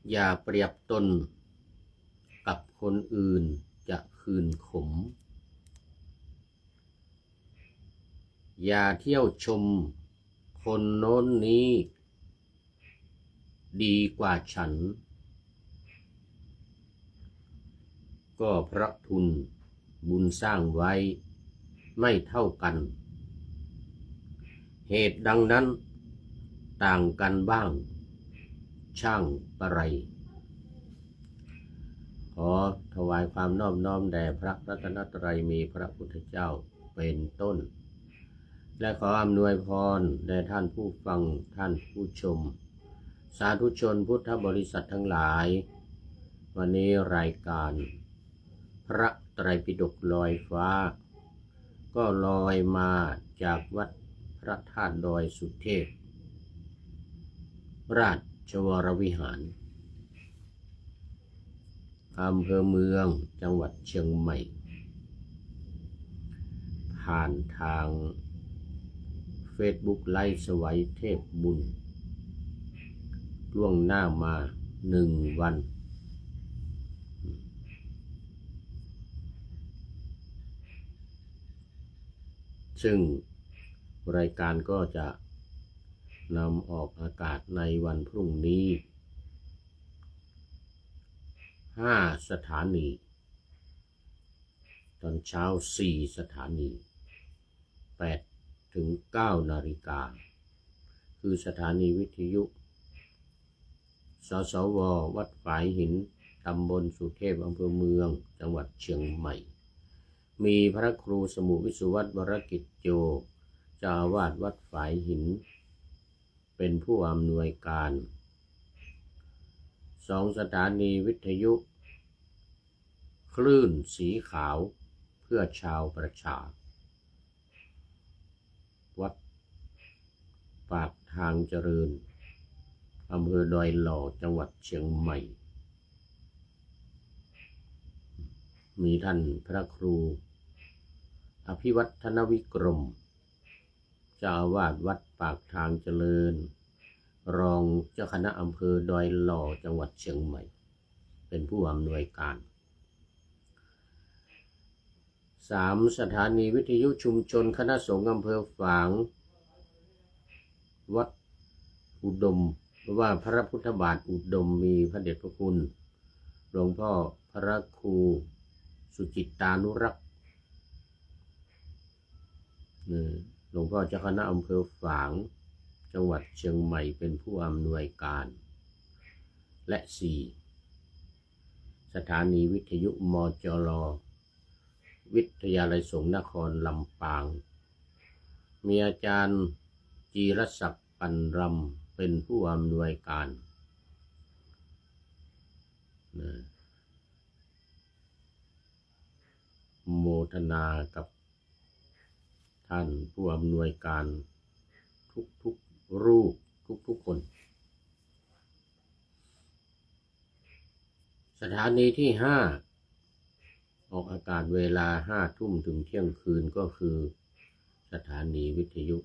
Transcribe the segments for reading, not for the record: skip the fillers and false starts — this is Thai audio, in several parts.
อย่าเปรียบตนกับคนอื่นจะคืนขมอย่าเที่ยวชมคนโน้นนี้ดีกว่าฉันก็เพราะทุนบุญสร้างไว้ไม่เท่ากันเหตุดังนั้นต่างกันบ้างช่างปะไรขอถวายความนอบน้อมแด่พระรัตนตรัยมีพระพุทธเจ้าเป็นต้นและขออำนวยพรแด่ท่านผู้ฟังท่านผู้ชมสาธุชนพุทธบริษัททั้งหลายวันนี้รายการพระไตรปิฎกลอยฟ้าก็ลอยมาจากวัดพระธาตุดอยสุเทพราชวรวิหารอำเภอเมืองจังหวัดเชียงใหม่ผ่านทางเฟซบุ๊กไลฟ์สวัยเทพบุญล่วงหน้ามา1 วันซึ่งรายการก็จะนำออกอากาศในวันพรุ่งนี้5 สถานีตอนเช้า4 สถานี8 ถึง 9 นาฬิกาคือสถานีวิทยุสสว.วัดฝายหินตำบลสุเทพอำเภอเมืองจังหวัดเชียงใหม่มีพระครูสมุวิสุวัตรวรกิจโยเจ้าอาวาสวัดฝายหินเป็นผู้อำนวยการ2 สถานีวิทยุคลื่นสีขาวเพื่อชาวประชาวัดปากทางเจริญอำเภอดอยหล่อจังหวัดเชียงใหม่มีท่านพระครูอภิวัฒนวิกรมเจ้าอาวาสวัดปากทางเจริญรองเจ้าคณะอำเภอดอยหล่อจังหวัดเชียงใหม่เป็นผู้อำนวยการ3 สถานีวิทยุชุมชนคณะสงฆ์อำเภอฝางวัดอุดมหรือว่าพระพุทธบาทอุดมมีพระเดชพระคุณหลวงพ่อพระครูสุจิตตานุรักษ์หลวงพ่อเจ้าคณะอำเภอฝางจังหวัดเชียงใหม่เป็นผู้อำนวยการและ4 สถานีวิทยุมจร.วิทยาลัยสงฆ์นครลำปางมีอาจารย์จีรศักดิ์ปันรำเป็นผู้อำนวยการโมทนากับท่านผู้อำนวยการทุกรูปทุกคนสถานีที่5ออกอากาศเวลา5 ทุ่มถึงเที่ยงคืนก็คือสถานีวิทยุ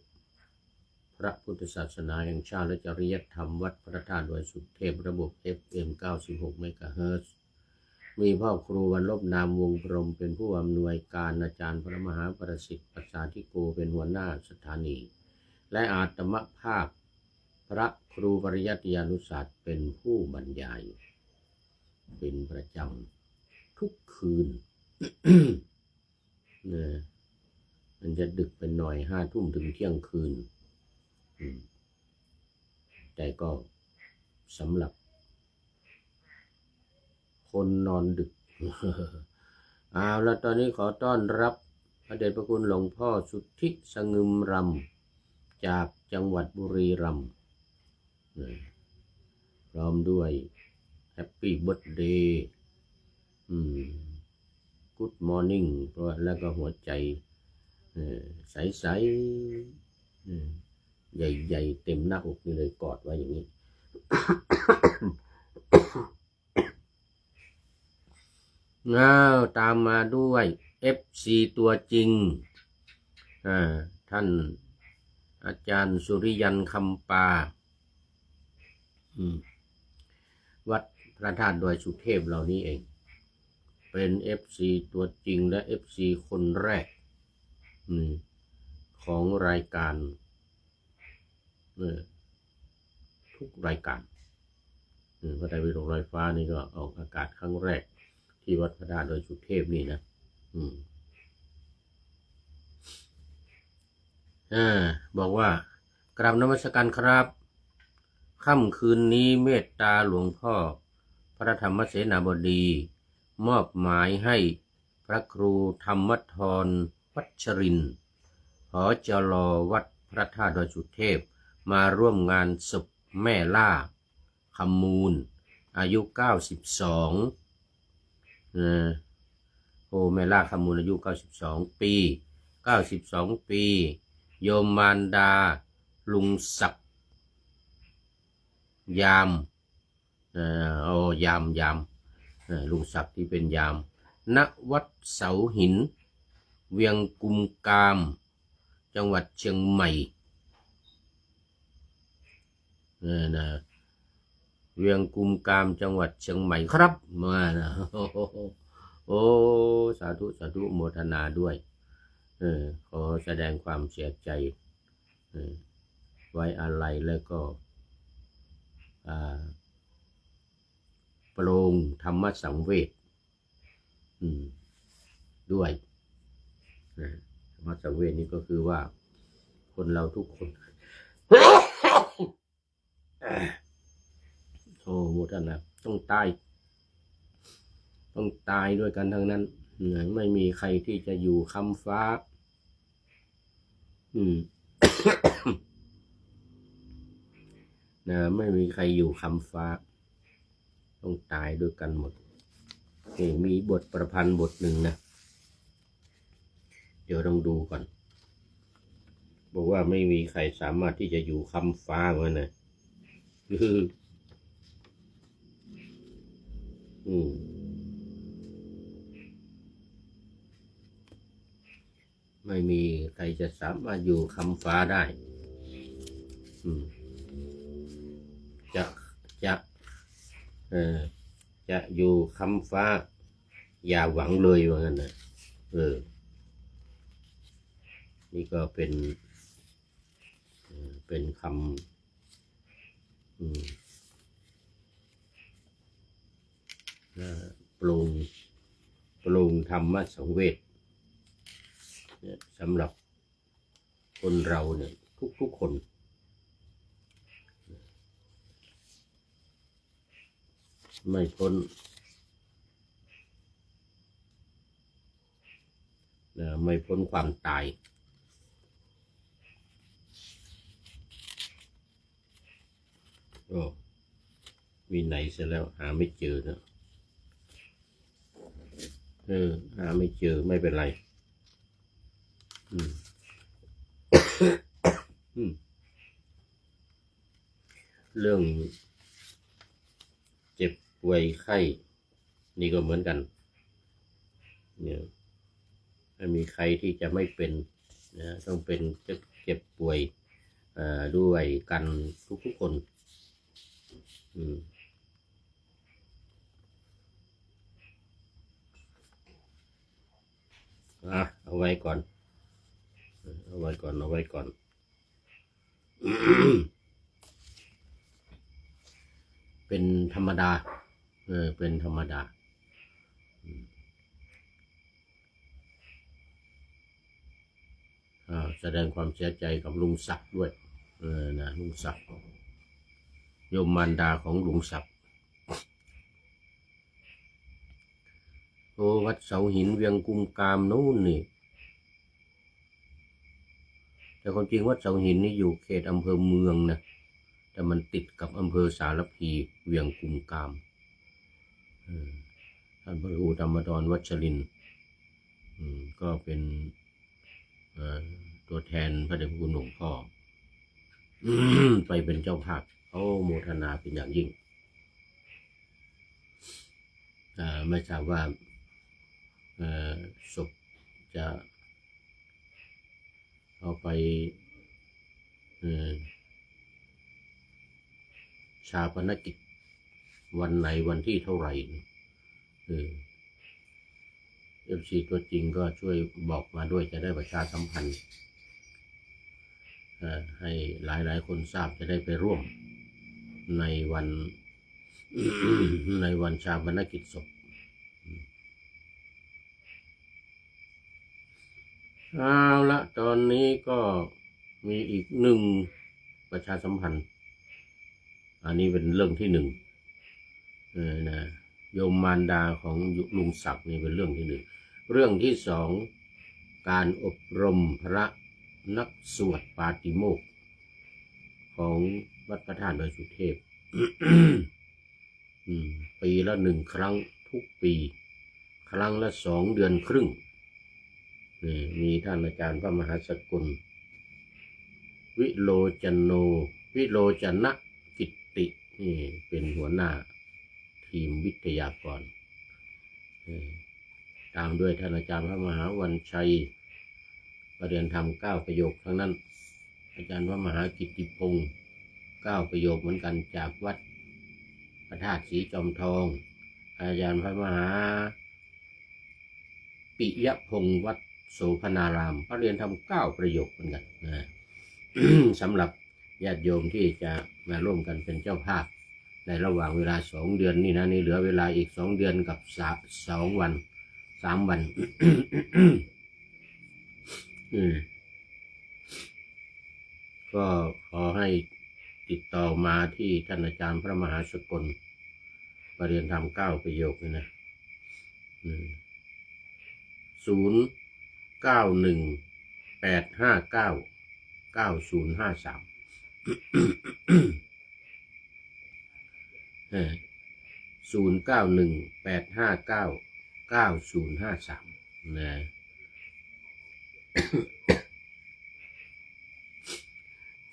พระพุทธศาสนาแห่งชาติและจริยธรรมวัดพระธาตุดอยสุเทพระบบ FM 96 เมกะเฮิรตซ์มีพ่อครูวันลบนามวงพรหมเป็นผู้อำนวยการอาจารย์พระมหาประสิทธิ์ปัสสาธิโกเป็นหัวหน้าสถานีและอาตมภาพพระครูปริยัติยานุศาสตร์เป็นผู้บรรยายเป็นประจำทุกคืน เนี่ยมันจะดึกเป็นหน่อย5 ทุ่มถึงเที่ยงคืนแต่ก็สำหรับคนนอนดึก เอาแล้วตอนนี้ขอต้อนรับพระเดชพระคุณหลวงพ่อสุทธิสงึมรำจากจังหวัดบุรีรัมย์พร้อมด้วยแฮปปี้เบิร์ธเดย์กู๊ดมอร์นิ่งแล้วก็หัวใจใสๆใหญ่ๆเต็มหน้าอกนี่เลยกอดไว้อย่างนี้ ตามมาด้วย FC ตัวจริงท่านอาจารย์สุริยันคำปา วัดพระธาตุดอยสุเทพเหล่านี้เองเป็น FC ตัวจริงและ FC คนแรกของรายการทุกรายการพระไตรปิฎกลอยฟ้านี่ก็ออกอากาศครั้งแรกที่วัดพระธาตุดอยสุเทพนี่นะบอกว่ากราบนมัสการครับค่ำคืนนี้เมตตาหลวงพ่อพระธรรมเสนาบดีมอบหมายให้พระครูธรรมธรวัชรินทร์ผจล.วัดพระธาตุดอยสุเทพมาร่วมงานศพแม่ล่าคำมูลอายุ92แม่ล่าคำมูลอายุ92 ปี92 ปีโยมมารดาลุงศักดิ์ยามยามลุงศักดิ์ที่เป็นยามณวัดเสาหินเวียงกุมกามจังหวัดเชียงใหม่เวียงกุมกามจังหวัดเชียงใหม่ครับมานะโอ้สาธุโมทนาด้วยขอแสดงความเสียใจไว้อาลัยแล้วก็โปร่งธรรมสังเวชด้วยธรรมสังเวชนี่ก็คือว่าคนเราทุกคนโมทนาต้องตายด้วยกันทั้งนั้นไม่มีใครที่จะอยู่ค้ำฟ้าไม่มีใครอยู่ค้ำฟ้าต้องตายด้วยกันหมดนี่มีบทประพันธ์บทหนึ่งนะเดี๋ยวต้องดูก่อนบอกว่าไม่มีใครสามารถที่จะอยู่ค้ำฟ้าเหมือนนะไม่มีใครจะสามารถอยู่ค้ำฟ้าได้จะอยู่ค้ำฟ้าอย่าหวังเลยว่างั้นนะนี่ก็เป็นคำปรุงธรรมสังเวชสำหรับคนเราเนี่ยทุกคนไม่พ้นความตายมีไหนเสร็จแล้วหาไม่เจอนะหาไม่เจอไม่เป็นไรเรื่องเจ็บป่วยไข้นี่ก็เหมือนกันเนี่ยไม่มีใครที่จะไม่เป็นนะต้องเป็นเจ็บป่วยด้วยกันทุกคนเอาไว้ก่อนเป็นธรรมดาเป็นธรรมดาแสดงความเสียใจกับลุงศักดิ์ด้วยนะลุงศักดิ์โยมมารดาของลุงศักดิ์วัดเสาหินเวียงกุมกามนู่นนี่แต่ความจริงวัดเสาหินนี่อยู่เขตอำเภอเมืองนะแต่มันติดกับอำเภอสารพีเวียงกุมกามท่านพระครูธรรมธรวัชรินทร์ก็เป็นตัวแทนพระเดชพระคุณหลวงพ่อไปเป็นเจ้าภาพโมทนาเป็นอย่างยิ่งไม่ทราบว่าศพจะเอาไปชาปนกิจ วันไหนวันที่เท่าไหร่FC ตัวจริงก็ช่วยบอกมาด้วยจะได้ประชาสัมพันธ์ให้หลายคนทราบจะได้ไปร่วมในวัน ในวันชาปนกิจศพเอาละตอนนี้ก็มีอีกหนึ่งประชาสัมพันธ์อันนี้เป็นเรื่องที่หนึ่งนะโยมมารดาของลุงศักดิ์นี่เป็นเรื่องที่หนึ่งเรื่องที่สองการอบรมพระนักสวดปาติโมกข์ของวัดพระธาตุดอยสุเทพ ปีละ1 ครั้งทุกปีครั้งละ2 เดือนครึ่งมีท่านอาจารย์พระมหาสกุลวิโรจนะกิตตินี่เป็นหัวหน้าทีมวิทยากรตามด้วยท่านอาจารย์พระมหาวันชัยประเรียนธรรม9 ประโยคทั้งนั้นอาจารย์พระมหากิตติพงศ์9 ประโยคเหมือนกันจากวัดพระธาตุศรีจอมทองอาจารย์พระมหาปิยพงศ์วัดโสพนารามประเรียนธรรม9 ประโยคเหมือนกันนะ สำหรับญาติโยมที่จะมาร่วมกันเป็นเจ้าภาพในระหว่างเวลา2 เดือนนี่นะนี่เหลือเวลาอีก2 เดือนกับ2 วัน3 วัน ก็ขอให้ติดต่อมาที่ท่านอาจารย์พระมหาสกลประเรียนธรรม9 ประโยคนี่นะ091-859-9053 091-859-9053นะ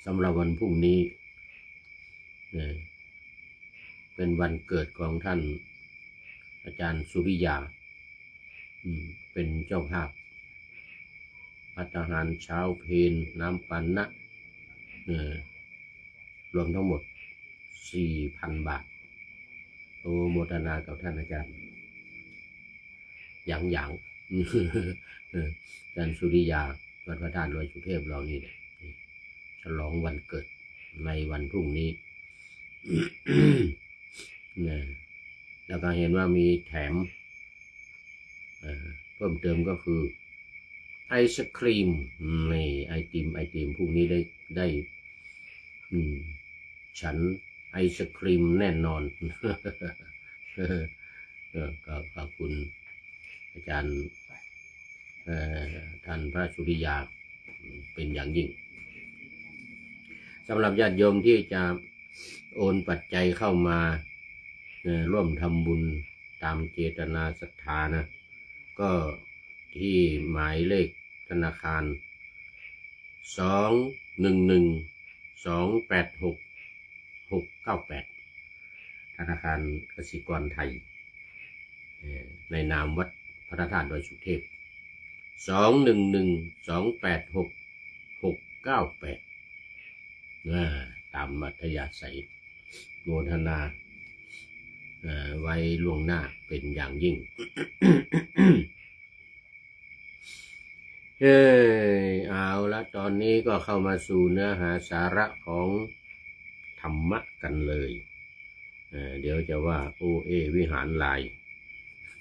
สำหรับวันพรุ่งนี้เป็นวันเกิดของท่านอาจารย์สุริยาเป็นเจ้าภาพภัตตาหารเช้าเพลน้ำปันนะรวมทั้งหมด 4,000 บาทโอโมทนากับท่านอาจารย์อย่างอาจารย์สุริยาวัดพระธาตุดอยสุเทพเรานี่เนี่ยฉลองวันเกิดในวันพรุ่งนี้ แล้วก็เห็นว่ามีแถมเพิ่มเติมก็คือไอศครีมนี่ไอติมพรุ่งนี้ได้ฉันไอศครีมแน่นอน ก็ขอบคุณอาจารย์ท่านพระสุริยาเป็นอย่างยิ่งสำหรับญาติโยมที่จะโอนปัจจัยเข้ามาร่วมทำบุญตามเจตนาศรัทธานะก็ที่หมายเลขธนาคาร211286698ธนาคารกสิกรไทยในนามวัดพระธาตุดอยสุเทพ211286698ตามมัธยาศัยโมทนาไว้ล่วงหน้าเป็นอย่างยิ่ง เอาละตอนนี้ก็เข้ามาสู่เนื้อหาสาระของธรรมะกันเลยเดี๋ยวจะว่าวิหารลาย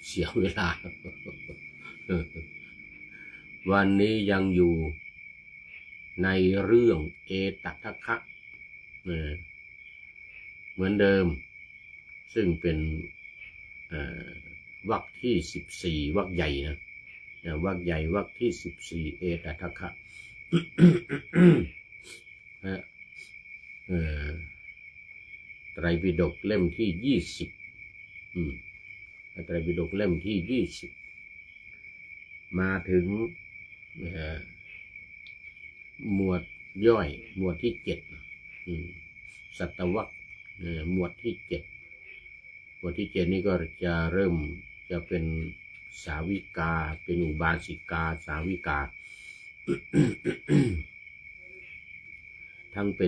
เสียเวลา วันนี้ยังอยู่ในเรื่องเอตทัคคะเหมือนเดิมซึ่งเป็นวรรคที่14วรรคใหญ่นะวรรคใหญ่วรรคที่14เอตทัคคะไตรปิฎกเล่มที่20ไตรปิฎกเล่มที่20มาถึงหมวดย่อยหมวดที่7สัตวรรษหมวดที่7หมวดที่7นี่ก็จะเริ่มจะเป็นสาวิกาเป็นอุบาสิกาสาวิกา ทั้งเป็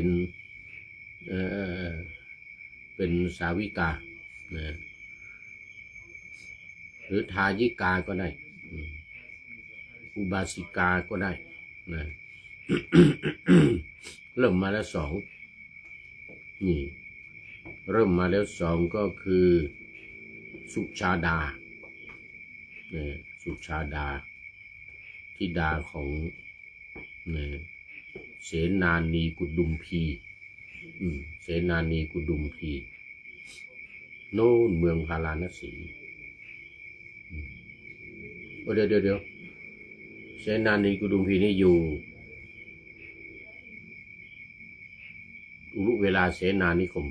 นสาวิกา นะหรือทายิกาก็ได้อุบาสิกาก็ได้นะ เริ่มมาแล้วสองนี่เริ่มมาแล้วสองก็คือสุชาดาเนี่ยสุชาดาธิดาของเนี่ยเสนานีกุดุมพีเสนานีกุดุมพีโน่นเมืองพาราณสีเดี๋ยวเสนานีกุดุมพีนี่อยู่อุรุเวลาเสนานิคม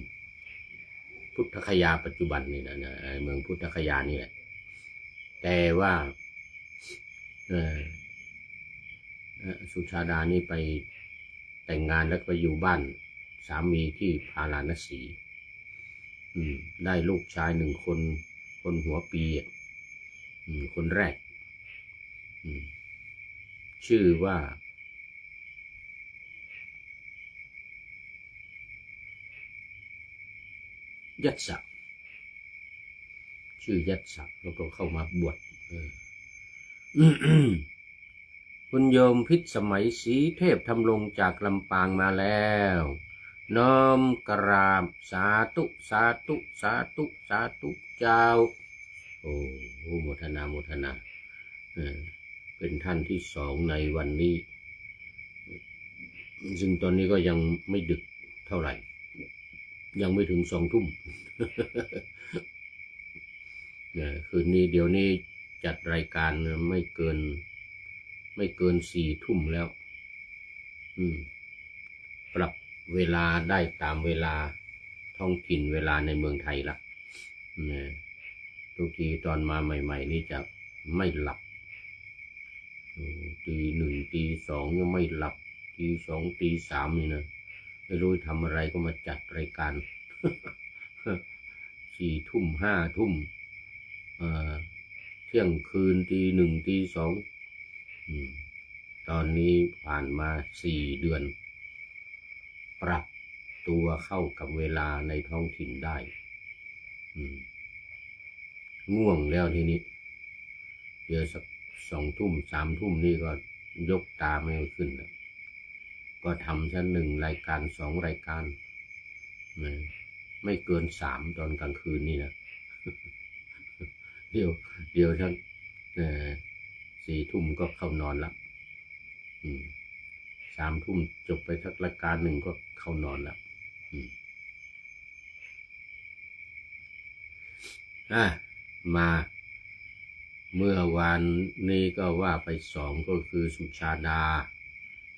พุทธคยาปัจจุบันนี่นะเมืองพุทธคยานี่แหละแต่ว่าสุชาดานี่ไปแต่งงานแล้วไปอยู่บ้านสามีที่พาราณสีได้ลูกชาย1 คนคนหัวปีคนแรกชื่อว่ายัตสะชื่อยัตสะแล้วก็เข้ามาบวชคุณโยมพิษสมัยศรีเทพทำลงจากลำปางมาแล้วน้อมกราบสาธุสาธุสาธุสาธุเจ้าโอ้โมทนาโมทนาเป็นท่านที่2ในวันนี้ซึ่งตอนนี้ก็ยังไม่ดึกเท่าไหร่ยังไม่ถึง2 ทุ่ม คืนนี้เดี๋ยวนี้จัดรายการไม่เกิน4 ทุ่มแล้วปรับเวลาได้ตามเวลาท้องถิ่นเวลาในเมืองไทยละทุกทีตอนมาใหม่ๆนี่จะไม่หลับตี 1ตี 2ยังไม่หลับตี 2ตี 3นี่นะไม่รู้ทำอะไรก็มาจัดรายการ 4 ทุ่ม5 ทุ่มเที่ยงคืนตี 1ตี 2ตอนนี้ผ่านมา4 เดือนปรับตัวเข้ากับเวลาในท้องถิ่นได้ง่วงแล้วทีนี้เดี๋ยวสัก2 ทุ่ม3 ทุ่มนี่ก็ยกตาไม่ขึ้นแล้วก็ทำซะ1 รายการ2 รายการไม่เกิน3ตอนกลางคืนนี่นะ เดี๋ยวท่าน4 ทุ่มก็เข้านอนละ3 ทุ่มจบไปสักรายการ1ก็เข้านอนละมาเมื่อวานนี้ก็ว่าไป2ก็คือสุชาดา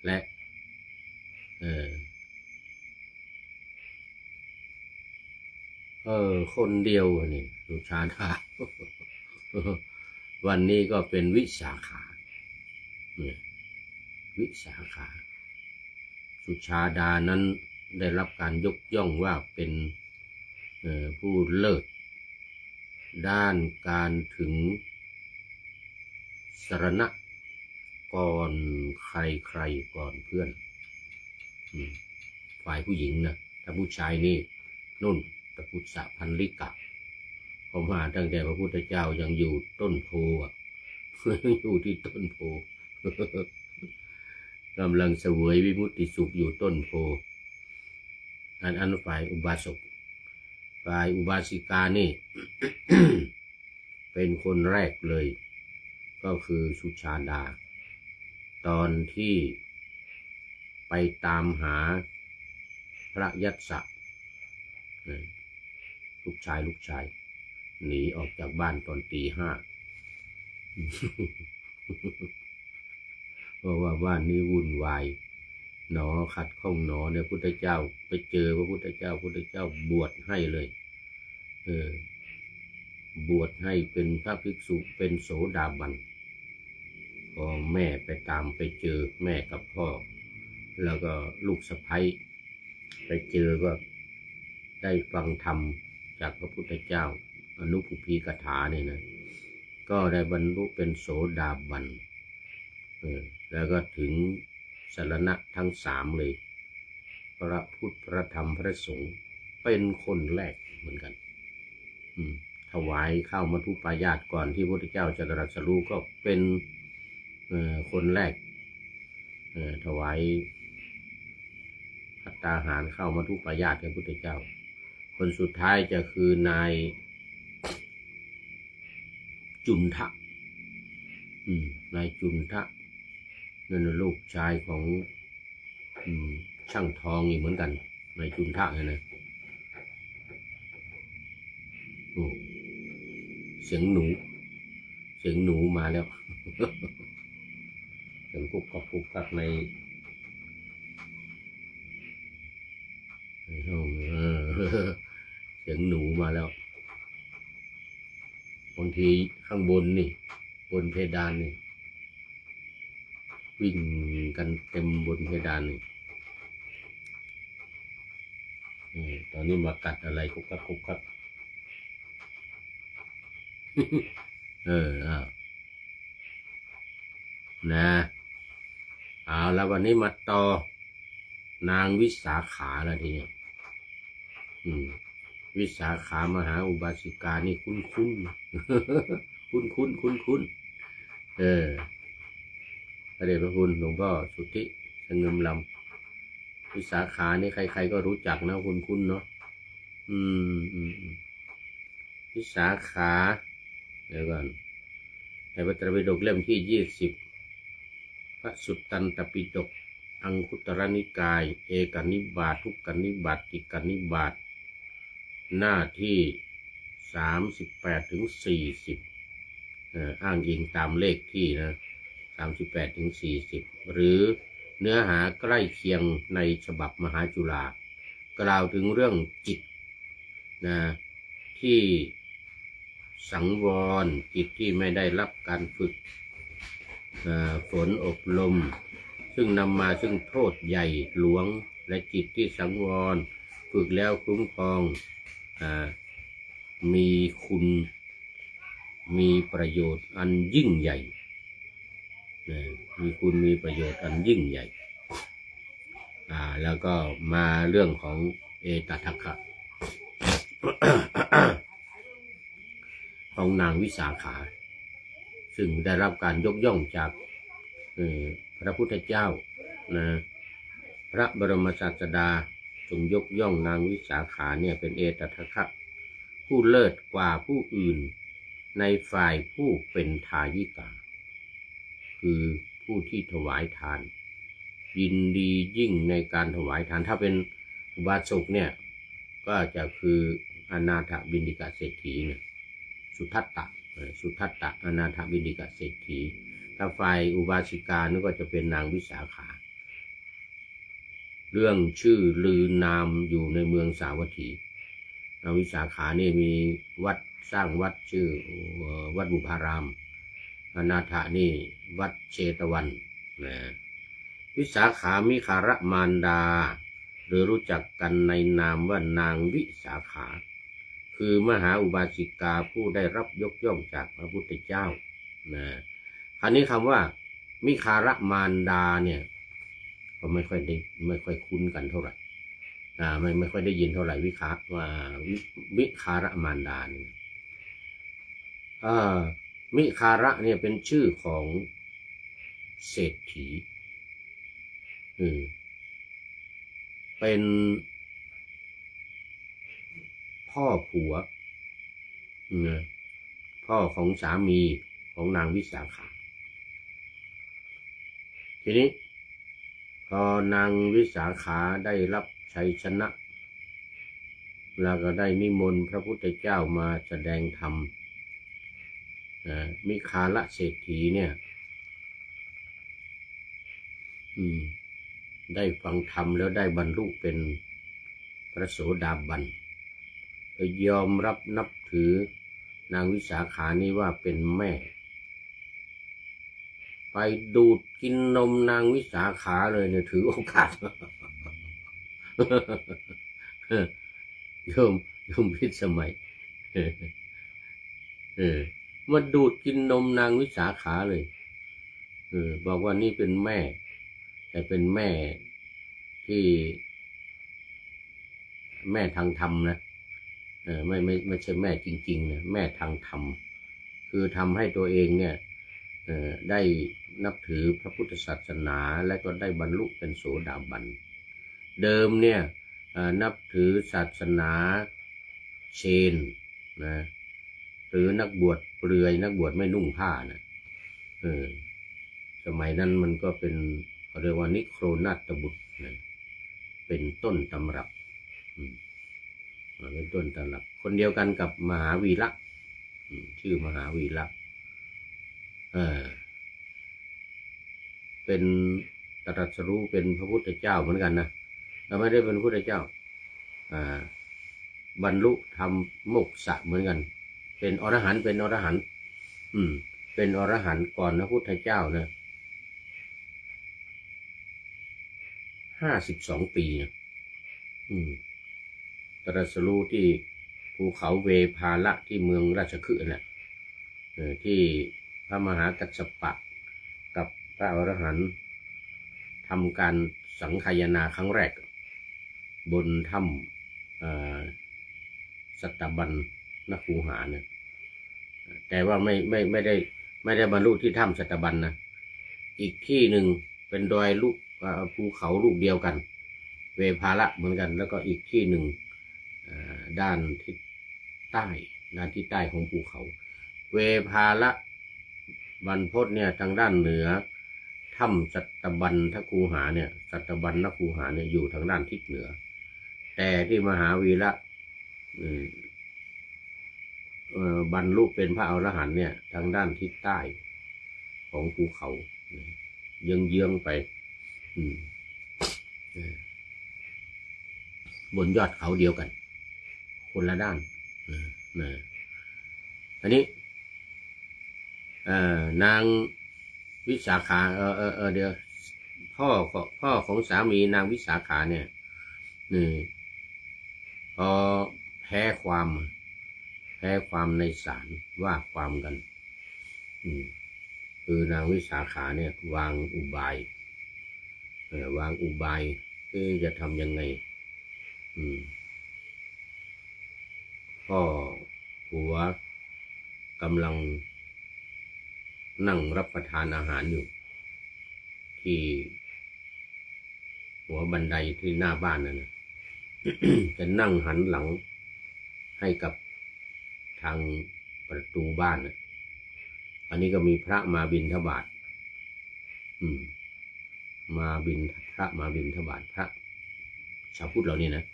และคนเดียวนี่สุชาดา วันนี้ก็เป็นวิสาขาวิสาขาสุชาดานั้นได้รับการยกย่องว่าเป็นผู้เลิศด้านการถึงสรณะก่อนใครก่อนเพื่อนฝ่ายผู้หญิงนะถ้าผู้ชายนี่นุ่นตะพุทธพันลิกะผมมาตั้งแต่พระพุทธเจ้ายังอยู่ต้นโพอยู่ที่ต้นโพกำลังเสวยวิมุตติสุขอยู่ต้นโพอันฝ่ายอุบาสกฝ่ายอุบาสิกานี่ เป็นคนแรกเลยก็คือสุชาดาตอนที่ไปตามหาพระยัสสะลูกชายหนีออกจากบ้านตอนตี 5เพราะว่าบ้านนี้วุ่นวายหนอขัดข้องหนอเนี่ยพุทธเจ้าไปเจอพระพุทธเจ้าบวชให้เลยบวชให้เป็นพระภิกษุเป็นโสดาบันพอแม่ไปตามไปเจอแม่กับพ่อแล้วก็ลูกสะใภ้ไปเจอก็ได้ฟังธรรมจากพระพุทธเจ้าอนุปุพีกถาเนี่ยนะก็ได้บรรลุเป็นโสดาบันแล้วก็ถึงสรณะทั้ง3เลยพระพุทธพระธรรมพระสงฆ์เป็นคนแรกเหมือนกัน ถวายข้าวมัทุปายาตก่อนที่พระพุทธเจ้าจะตรัสรู้ก็เป็นคนแรกถวายภัตตาหารข้าวมัทุปายาตแก่พระพุทธเจ้าคนสุดท้ายจะคือนายจุนทะนายจุนทะนั่นลูกชายของช่างทองอีกเหมือนกันนายจุนทะนะเสียงหนูมาแล้วเสียงกุกกักในห้องเสียงหนูมาแล้วบางทีข้างบนนี่บนเพดานนี่วิ่งกันเต็มบนเพดานนี่ตอนนี้มากัดอะไรกุกกักนะเอาแล้ววันนี้มาต่อนางวิสาขาแล้วทีนี้วิสาขามหาอุบาสิกานี่คุ้นพระเดชพระคุณหลวงพ่อสุทธิสงมลำวิสาขานี่ใครๆก็รู้จักนะคุ้นเนาะวิสาขาเดี๋ยวก่อนในพระไตรปิฎกเล่มที่20พระสุตตันตปิฎกอังคุตรนิกายเอกนิบาตทุกกนิบาตติกนิบาตหน้าที่38ถึง40อ้างอิงตามเลขที่นะ38ถึง40หรือเนื้อหาใกล้เคียงในฉบับมหาจุฬากล่าวถึงเรื่องจิตนะที่สังวรจิตที่ไม่ได้รับการฝึกฝนอบรมซึ่งนำมาซึ่งโทษใหญ่หลวงและจิตที่สังวรฝึกแล้วคุ้มครองมีคุณมีประโยชน์อันยิ่งใหญ่มีคุณมีประโยชน์อันยิ่งใหญ่แล้วก็มาเรื่องของเอตทัคคะ ของนางวิสาขาซึ่งได้รับการยกย่องจากพระพุทธเจ้านะพระบรมศาสดาทรงยกย่องนางวิสาขาเนี่ยเป็นเอตทัคคะผู้เลิศกว่าผู้อื่นในฝ่ายผู้เป็นทายิกาคือผู้ที่ถวายทานยินดียิ่งในการถวายทานถ้าเป็นอุบาสกเนี่ยก็จะคืออนาถบิณฑิกเศรษฐีเนี่ยสุทัตตะอนาถบิณฑิกเศรษฐีถ้าฝ่ายอุบาสิกานี่ก็จะเป็นนางวิสาขาเรื่องชื่อลือนามอยู่ในเมืองสาวัตถีนางวิสาขานี่มีวัดสร้างวัดชื่อวัดบุพารามอนาถนี่วัดเชตวันนะวิสาขามิคารมารดาหรือรู้จักกันในนามว่านางวิสาขาคือมหาอุบาสิกาผู้ได้รับยกย่องจากพระพุทธเจ้านะคราวนี้คำว่ามิคารมารดาเนี่ยก็ไม่ค่อยคุ้นกันเท่าไหร่ไม่ค่อยได้ยินเท่าไหร่วิคารมารดาเนี่ยมิคาระเนี่ยเป็นชื่อของเศรษฐีเป็นพ่อผัวพ่อของสามีของนางวิสาขาทีนี้พอนางวิสาขาได้รับชัยชนะแล้วก็ได้นิมนต์พระพุทธเจ้ามาแสดงธรรมมิคาระเศรษฐีเนี่ยได้ฟังธรรมแล้วได้บรรลุเป็นพระโสดาบันยอมรับนับถือนางวิสาขานี้ว่าเป็นแม่ไปดูดกินนมนางวิสาขาเลยเนี่ยถือโอกาส โยมพิสมัยมาดูดกินนมนางวิสาขาเลยบอกว่านี่เป็นแม่แต่เป็นแม่ที่แม่ทางธรรมนะ ไม่ใช่แม่จริงๆนะแม่ทางธรรมคือทำให้ตัวเองเนี่ยได้นับถือพระพุทธศาสนาและก็ได้บรรลุเป็นโสดาบันเดิมเนี่ยนับถือศาสนาเชนนะหรือนักบวชเปลือยนักบวชไม่นุ่งผ้านะสมัยนั้นมันก็เป็นเขาเรียกว่านิโครนาตบุตรนะเป็นต้นตำรับเป็นต้นตำรับคนเดียวกันกับมหาวีระชื่อมหาวีระเป็นตรัสรู้เป็นพระพุทธเจ้าเหมือนกันนะแต่ไม่ได้เป็นพระพุทธเจ้าบรรลุธรรมโมกษะเหมือนกันเป็นอรหันต์เป็นอรหันต์เป็นอรหันต์ก่อนพระพุทธเจ้านะ52 ปีนะตรัสรู้ที่ภูเขาเวภาละที่เมืองราชคฤห์น่ะที่พระมหากัสสปะกับพระอรหันต์ทำการสังคายนาครั้งแรกบนถ้ำสัตตบัญนคูหาเนี่ยแต่ว่าไม่ได้บรรลุที่ถ้ำสัตตบัญนะอีกที่หนึ่งเป็นดอยลูกภูเขาลูกเดียวกันเวภาละเหมือนกันแล้วก็อีกที่หนึ่งด้านทิศใต้ของภูเขาเวภาละบรรพตเนี่ยทางด้านเหนือถ้ำสัตบัญทคูหาเนี่ยสัตบัญนคูหาเนี่ยอยู่ทางด้านทิศเหนือแต่ที่มหาวีระบรรลุเป็นพระอรหันต์เนี่ยทางด้านทิศใต้ของภูเขาเยื้องไปบนยอดเขาเดียวกันคนละด้านอันนี้นางวิสาขาเดี๋ยวพ่อของสามีนางวิสาขาเนี่ยพอแพ้ความในศาลว่าความกันคือนางวิสาขาเนี่ยวางอุบายจะทำยังไงพ่อผัวกำลังนั่งรับประทานอาหารอยู่ที่หัวบันไดที่หน้าบ้านนั่นนะ จะนั่งหันหลังให้กับทางประตูบ้านนะอันนี้ก็มีพระมาบิณฑบาตพระมาบิณฑบาตพระชาวพุทธเรานี่นะ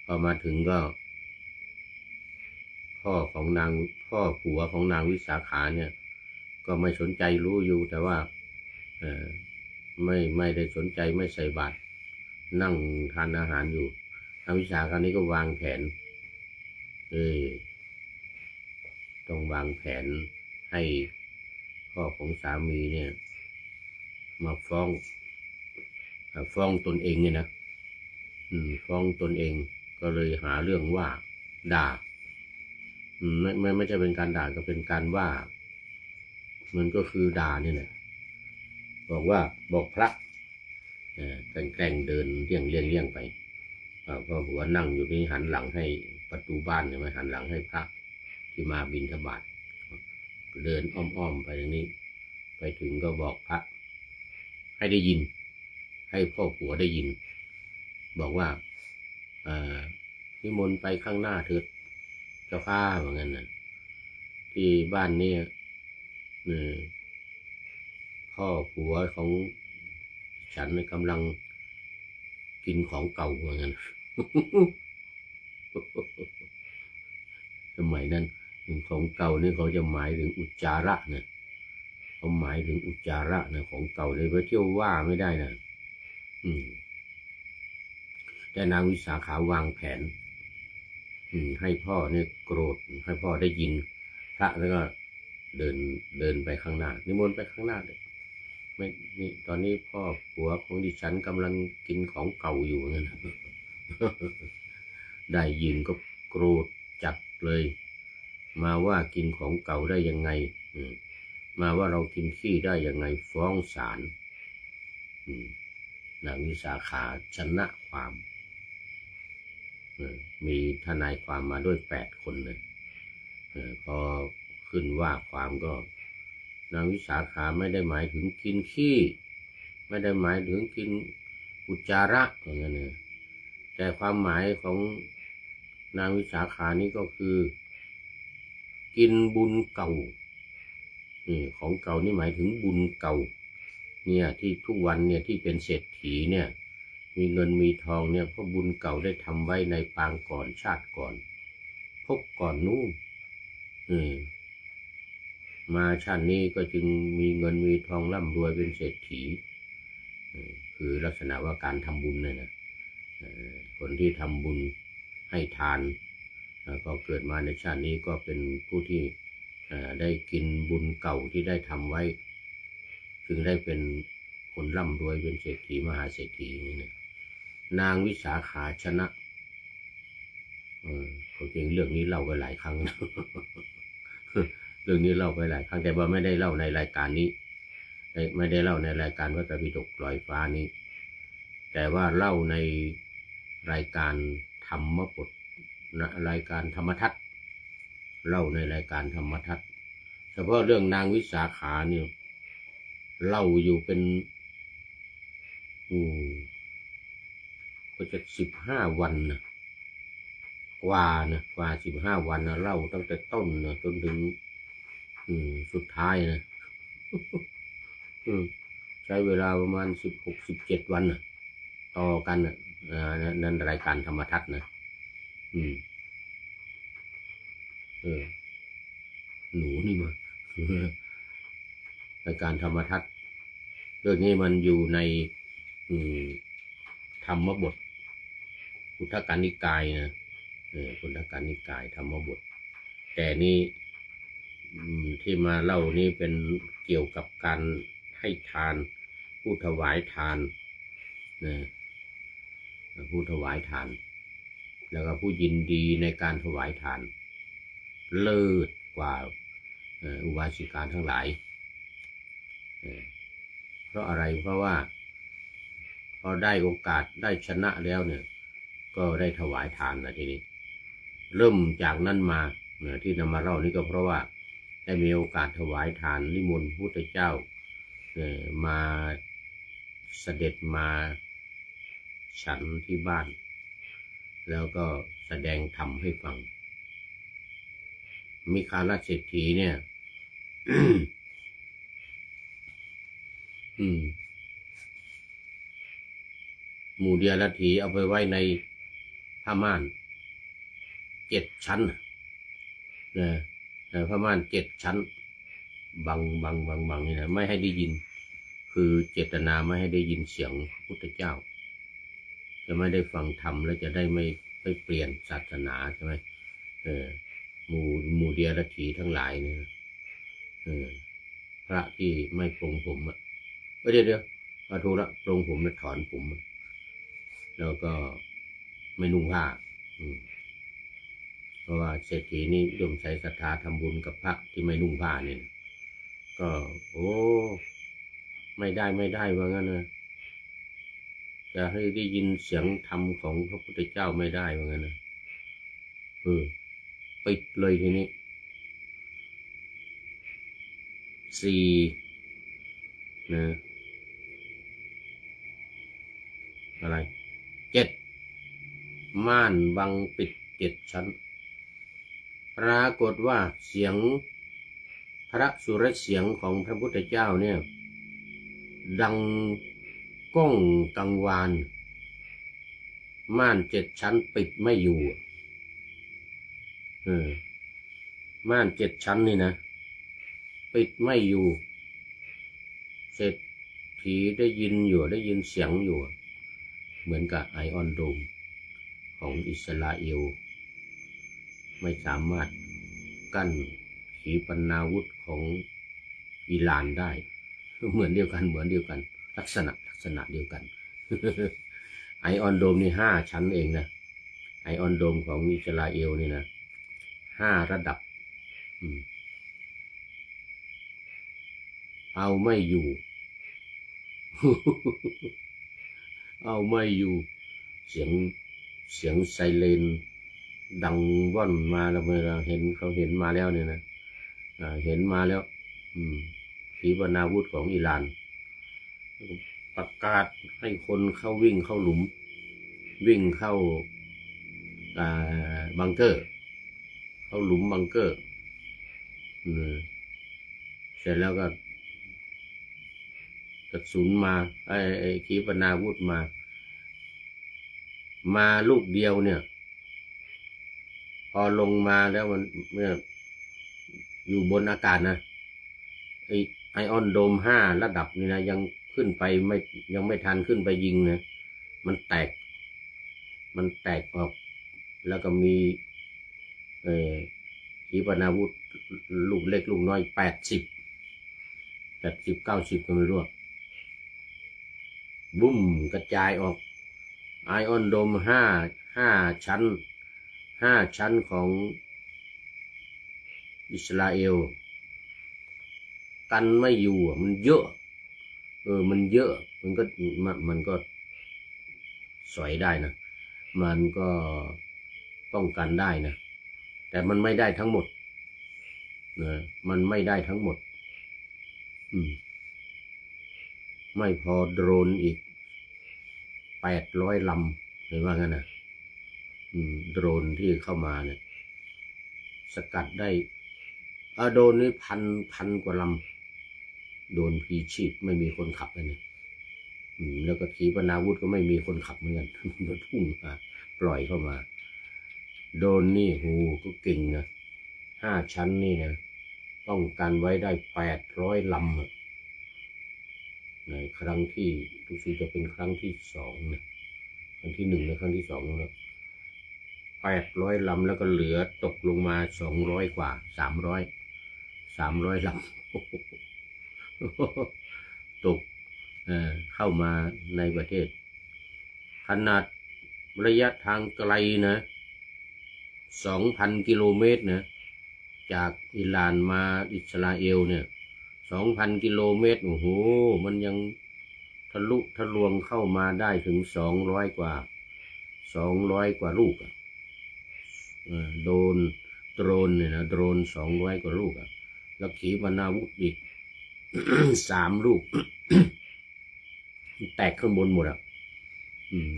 พอมาถึงก็พ่อผัวของนางวิสาขาเนี่ยก็ไม่สนใจรู้อยู่แต่ว่าไม่ได้สนใจไม่ใส่บาตรนั่งทานอาหารอยู่นางวิสาขานี้ก็วางแผนต้องวางแผนให้พ่อของสามีเนี่ยมาฟ้องตนเองเนี่ยนะฟ้องตนเองก็เลยหาเรื่องว่าด่าไม่ใช่เป็นการด่าก็เป็นการว่ามันก็คือด่าเนี่ยแหละบอกพระแกล้งเดินเลี่ยงไปเพราะหัวนั่งอยู่นี่หันหลังให้ประตูบ้านใช่ไหมหันหลังให้พระที่มาบิณฑบาตเดินอ้อมไปตรงนี้ไปถึงก็บอกพระให้ได้ยินให้พ่อผัวได้ยินบอกว่านิมนต์ไปข้างหน้าเถิดเจ้าข้าเหมือนกันนะที่บ้านนี้พ่อผัวของฉันกำลังกินของเก่าเหมือนกัน สมัยนั้นของเก่านี่เขาจะหมายถึงอุจจาระนะเขาหมายถึงอุจจาระนะของเก่าเลยไปเที่ยวว่าไม่ได้นะแต่นางวิสาขาวางแผนให้พ่อเนี่ยโกรธให้พ่อได้ยินพระแล้วก็เดินไปข้างหน้านิมนต์ไปข้างหน้าเลยไม่นี่ตอนนี้พ่อผัวของดิฉันกำลังกินของเก่าอยู่นั่น ได้ยินก็โกรธจัดเลยมาว่ากินของเก่าได้ยังไงมาว่าเรากินขี้ได้ยังไงฟ้องศาลนางวิสาขาชนะความ มีทนายความมาด้วย8 คนเลยพอขึ้นว่าความก็นางวิสาขาไม่ได้หมายถึงกินขี้ไม่ได้หมายถึงกินอุจจาระอย่างนั้นเลยแต่ความหมายของนางวิสาขานี้ก็คือกินบุญเก่าของเก่านี่หมายถึงบุญเก่าเนี่ยที่ทุกวันเนี่ยที่เป็นเศรษฐีเนี่ยมีเงินมีทองเนี่ยเพราะบุญเก่าได้ทำไว้ในปางก่อนชาติก่อนพบก่อนนู้นมาชาตินี้ก็จึงมีเงินมีทองร่ำรวยเป็นเศรษฐีคือลักษณะว่าการทำบุญเนี่ยนะคนที่ทำบุญให้ทานก็เกิดมาในชาตินี้ก็เป็นผู้ที่ได้กินบุญเก่าที่ได้ทำไว้จึงได้เป็นคนร่ำรวยเป็นเศรษฐีมหาเศรษฐีนี่นะนางวิสาขาชนะผมจริงเรื่องนี้เล่าไปหลายครั้งนะเรื่องนี้เล่าไปหลายครั้งแต่ว่าไม่ได้เล่าในรายการนี้ไม่ได้เล่าในรายการพระไตรปิฎกลอยฟ้านี้แต่ว่าเล่าในรายการธรรมบทรายการธรรมทัศน์เล่าในรายการธรรมทัศน์เฉพาะเรื่องนางวิสาขาเนี่ยเล่าอยู่เป็นก็จะ15 วันนะกว่า15 วันนะเล่าตั้งแต่ต้นนะจนถึงสุดท้ายนะใช้เวลาประมาณ16-17 วันนะต่อกันนะนั่นรายการธรรมทัศน์นะหนูนี่มารายการธรรมทัศน์เรื่องนี้มันอยู่ในธรรมบทพุทธกานิกายนะพุทธกานิกายธรรมบทแต่นี่ที่มาเล่านี่เป็นเกี่ยวกับการให้ทานผู้ถวายทานผู้ถวายทานแล้วก็ผู้ยินดีในการถวายทานเลิศกว่าอุบาสิกาทั้งหลายเพราะอะไรเพราะว่าพอได้โอกาสได้ชนะแล้วเนี่ยก็ได้ถวายทานนะทีนี้เริ่มจากนั้นมาที่นำมาเล่านี่ก็เพราะว่าได้มีโอกาสถวายทานนิมนต์พระพุทธเจ้ามาเสด็จมาฉันที่บ้านแล้วก็แสดงธรรมให้ฟังมีคาลเศรษฐีเนี่ยหมู่เดียรถีเอาไปไว้ในผ้าม่าน7 ชั้นผ้าม่าน7 ชั้นบังนี่นะไม่ให้ได้ยินคือเจตนาไม่ให้ได้ยินเสียงพระพุทธเจ้าจะไม่ได้ฟังธรรมและจะได้ไม่เปลี่ยนศาสนาใช่ไหมหมู่เดียรถีทั้งหลายเนี่ยพระที่ไม่ปรงผมเดี๋ยวพระธุระปรงผมแล้วถอนผมแล้วก็ไม่นุ่งผ้าเพราะว่าเศรษฐีนี่ย่อมใช้ศรัทธาทำบุญกับพระที่ไม่นุ่งผ้าเนี่ยก็ไม่ได้ว่างั้นนะจะให้ได้ยินเสียงธรรมของพระพุทธเจ้าไม่ได้ว่างั้นนะปิดเลยทีนี้4นะอะไร7ม่านบังปิด7 ชั้นปรากฏว่าเสียงพระสุรเสียงของพระพุทธเจ้าเนี่ยดังก้องกังวานม่าน7 ชั้นปิดไม่อยู่ม่าน7 ชั้นนี่นะปิดไม่อยู่เศรษฐีได้ยินเสียงอยู่เหมือนกับไอออนโดมของอิสราเอลไม่สามารถกั้นขีปนาวุธของอิหร่านได้เหมือนเดียวกันลักษณะเดียวกันไอออนโดมนี่5 ชั้นเองนะไอออนโดมของอิสราเอลนี่นะ5 ระดับเอาไม่อยู่ เอาไม่อยู่เสียง เสียงไซเรนดังว่อนมาแล้วเมื่อเขาเห็นมาแล้วเนี่ยนะเห็นมาแล้วขีปนาวุธของอิหร่านประกาศให้คนเข้าวิ่งเข้าหลุมวิ่งเข้าบังเกอร์เข้าหลุมบังเกอร์เสร็จแล้วก็กระสุนมาไอ้ขีปนาวุธมาลูกเดียวเนี่ยพอลงมาแล้วมันอยู่บนอากาศนะไอออนโดม5 ระดับนี่นะยังขึ้นไปยังไม่ทันขึ้นไปยิงนะมันแตกออกแล้วก็มีขีปนาวุธลูกเล็กลูกน้อย80 90ก็ไม่รู้บุ้มกระจายออกไอออนโดม5 ชั้นของอิสราเอลกันไม่อยู่มันเยอะมันเยอะมันก็สอยได้นะมันก็ป้องกันได้นะแต่มันไม่ได้ทั้งหมดนะมันไม่ได้ทั้งหมดไม่พอโดรนอีก800 ลำหรือว่างั้นนะโดรนที่เข้ามาเนี่ยสกัดได้โดรนนี่พันกว่าลำโดรนพีชีพไม่มีคนขับเลยเนี่ยแล้วก็ขีปนาวุธก็ไม่มีคนขับเหมือนกันมันพุ่งมาปล่อยเข้ามาโดรนนี่ก็เก่งนะ5 ชั้นนี่นะป้องกันไว้ได้800 ลำในครั้งที่ทุกทีจะเป็นครั้งที่2นะครั้งที่1และครั้งที่2แล้ว800 ลำแล้วก็เหลือตกลงมา200 กว่า300 ลำตกเข้ามาในประเทศขนาดระยะทางไกลนะ 2,000 กิโลเมตรนะจากอิหร่านมาอิสราเอลเนี่ย 2,000 กิโลเมตรโอ้โหมันยังทะลุทะลวงเข้ามาได้ถึง200 กว่าลูกโดรนเนี่ยนะโดรน200 กว่าลูกแล้วขีปนาวุธอีก 3 ลูก แตกข้างบนหมด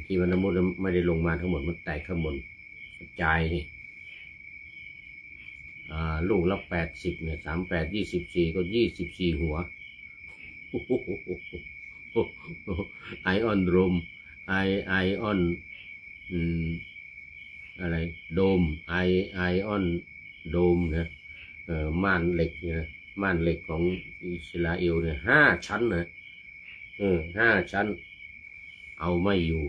ขีปนาวุธไม่ได้ลงมาทั้งหมดมันแตกข้างบนกระจายนี่ลูกละ80เนี่ย38 24ก็24 หัวไอออนโดมไอออนอะไรโดมไอออนโดมนะม่านเหล็กนะม่านเหล็กของอิสราเอลเนี่ย5 ชั้นนะ5 ชั้นเอาไม่อยู่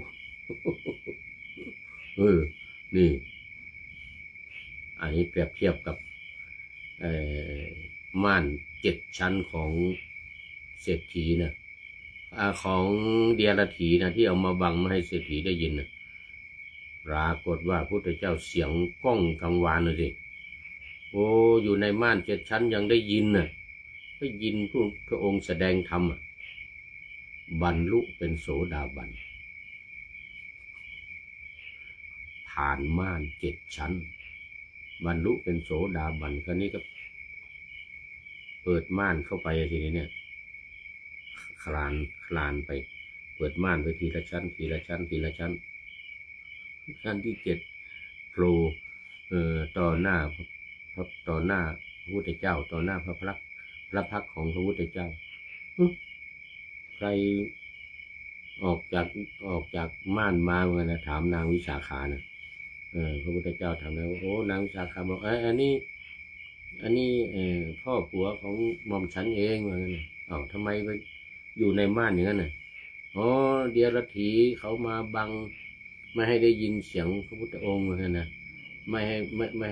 นี่อันนี้เปรียบเทียบกับม่าน7 ชั้นของเศรษฐีนะของเดียรถีนะที่เอามาบังไม่ให้เศรษฐีได้ยินนะปรากฏว่าพระพุทธเจ้าเสียงก้องกังวานเลยสิอยู่ในม่าน7 ชั้นยังได้ยินน่ะได้ยินพระองค์แสดงธรรมบรรลุเป็นโสดาบันผ่านม่าน7 ชั้นบรรลุเป็นโสดาบันคราวนี้ก็เปิดม่านเข้าไปทีนี้เนี่ยคลานไปเปิดม่านไปทีละชั้นชั้นที่ 7โผล่ต่อหน้าพระพุทธเจ้าต่อหน้าพระพักของพระพุทธเจ้าใครออกจากม่านมาเหมือนกันนะถามนางวิสาขานะพระพุทธเจ้าถามนะนางวิสาขาบอกอันนี้พ่อผัวของหม่อมฉันเองเหมือนกันทำไมไปอยู่ในม่านอย่างนั้นน่ะเดียรถีเขามาบังไม่ให้ได้ยินเสียงพระพุทธองค์เหมือนกันนะไม่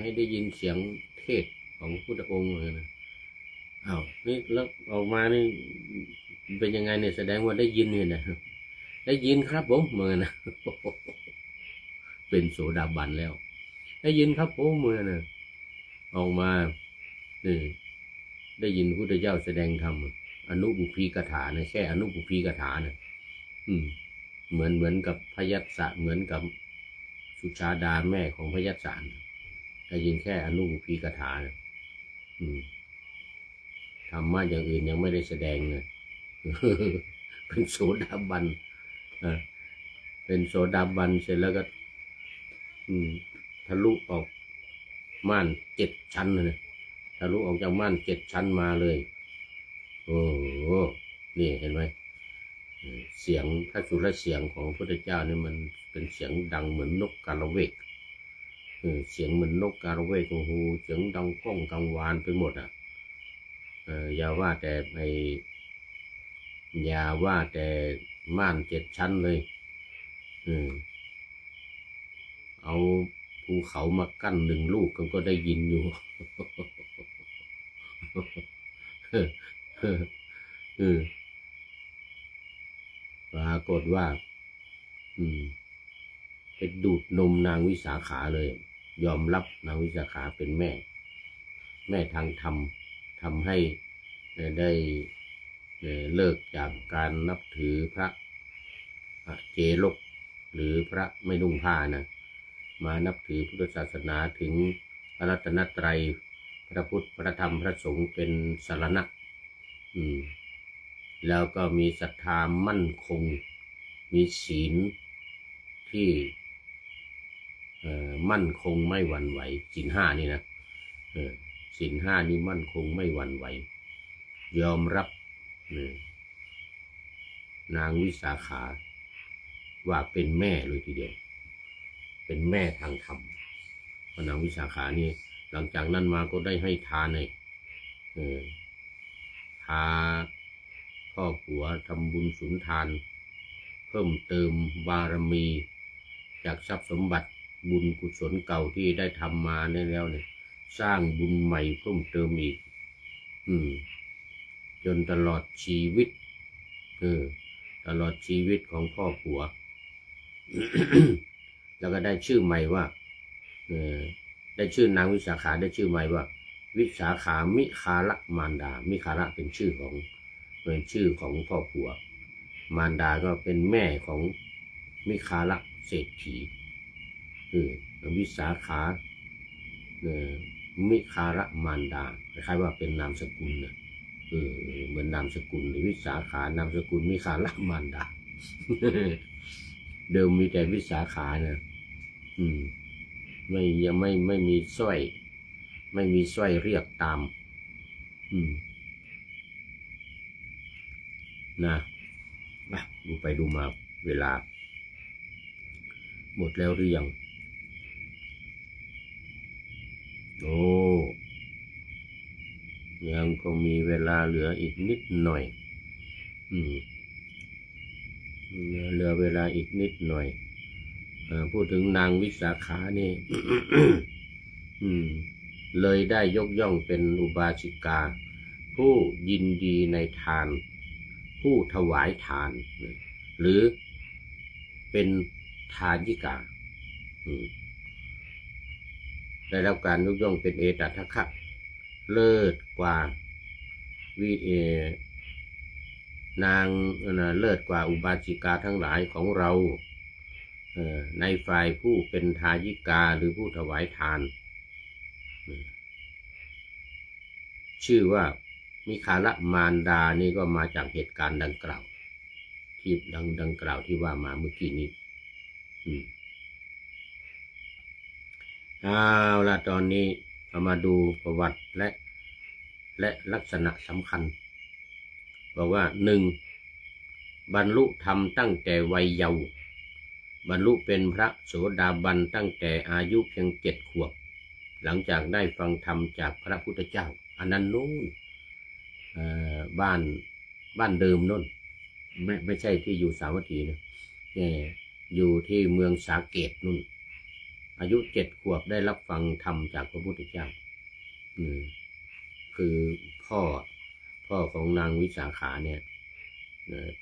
ให้ได้ยินเสียงเทศของพระพุทธองค์เหมือนกันนะนี่แล้วออกมานี่เป็นยังไงเนี่ยแสดงว่าได้ยินเนี่ยนะได้ยินครับผมเหมือนนะเป็นโสดาบันแล้วได้ยินครับผมเหมือนนะออกมาได้ยินพระพุทธเจ้าแสดงธรรมอนุบุพพีกถานะแค่อนุบุพพีกถานะเหมือนกับพยัสสะเหมือนกับ สุชาดาแม่ของพยัสสารได้ยินแค่อนุพีกถานะธรรมะอย่างอื่นยังไม่ได้แสดงเลย เป็นโสดาบันเป็นโสดาบันเสร็จแล้วก็ทะลุออกม่าน7 ชั้นเลยทะลุออกจากม่าน7 ชั้นมาเลยโอ้โหนี่เห็นไหมเสียงพระสุรเสียงของพระพุทธเจ้านี่มันเป็นเสียงดังเหมือนนกกาละเวกเสียงเหมือนนกกาละเวกโอ้โหเสียงดังก้องกังวานไปหมดอย่าว่าแต่ม่าน7 ชั้นเลยเอาภูเขามากั้น1 ลูกก็ได้ยินอยู่ปรากฏว่าไปดูดนมนางวิสาขาเลยยอมรับนางวิสาขาเป็นแม่ทางธรรมทำให้ได้เลิกจากการนับถือพระเจโลกหรือพระไม่นุ่งผ้านะมานับถือพุทธศาสนาถึงพระรัตนตรัยพระพุทธพระธรรมพระสงฆ์เป็นสรณะแล้วก็มีศรัทธามั่นคงมีศีลที่มั่นคงไม่หวั่นไหวศีล 5นี่นะศีล 5นี่มั่นคงไม่หวั่นไหวยอมรับนางวิสาขาว่าเป็นแม่เลยทีเดียวเป็นแม่ทางธรรมพระนางวิสาขานี่หลังจากนั้นมาก็ได้ให้ทานเลยพาพ่อผัวทำบุญสุนทานเพิ่มเติมบารมีจากทรัพย์สมบัติบุญกุศลเก่าที่ได้ทำมาได้แล้วเนี่ยสร้างบุญใหม่เพิ่มเติมอีกจนตลอดชีวิตตลอดชีวิตของพ่อผัว แล้วก็ได้ชื่อใหม่ว่าได้ชื่อนางวิสาขาได้ชื่อใหม่ว่าวิสาขามิคาระมารดามิคาระเป็นชื่อของพ่อผัวมารดาก็เป็นแม่ของมิคาระเศรษฐีวิสาขามิคาระมารดาคล้ายๆว่าเป็นนามสกุลนะเหมือนนามสกุลวิสาขานามสกุลมิคาระมารดา เดิมมีแต่วิสาขานะไม่มีสร้อยไม่มีสร้อยเรียกตามนะดูไปดูมาเวลาหมดแล้วหรือยังโอ้ยังคงมีเวลาเหลืออีกนิดหน่อยเหลือเวลาอีกนิดหน่อยพูดถึงนางวิสาขานี่ เลยได้ยกย่องเป็นอุบาสิกาผู้ยินดีในทานผู้ถวายทานหรือเป็นทายิกาได้รับการยกย่องเป็นเอตทัคคะเลิศกว่านางเลิศกว่าอุบาสิกาทั้งหลายของเราในฝ่ายผู้เป็นทายิกาหรือผู้ถวายทานชื่อว่ามิคาระมารดานี่ก็มาจากเหตุการณ์ดังกล่าวที่ดังกล่าวที่ว่ามาเมื่อกี้นี้เอาล่ะตอนนี้เรามาดูประวัติและลักษณะสำคัญบอกว่า 1. บรรลุธรรมตั้งแต่วัยเยาว์บรรลุเป็นพระโสดาบันตั้งแต่อายุเพียง7 ขวบหลังจากได้ฟังธรรมจากพระพุทธเจ้าอันนั้นนู้นบ้านเดิมนู้นไม่ใช่ที่อยู่สาวัตถีนะอยู่ที่เมืองสาเกตนู้นอายุ7 ขวบได้รับฟังธรรมจากพระพุทธเจ้าคือพ่อของนางวิสาขาเนี่ย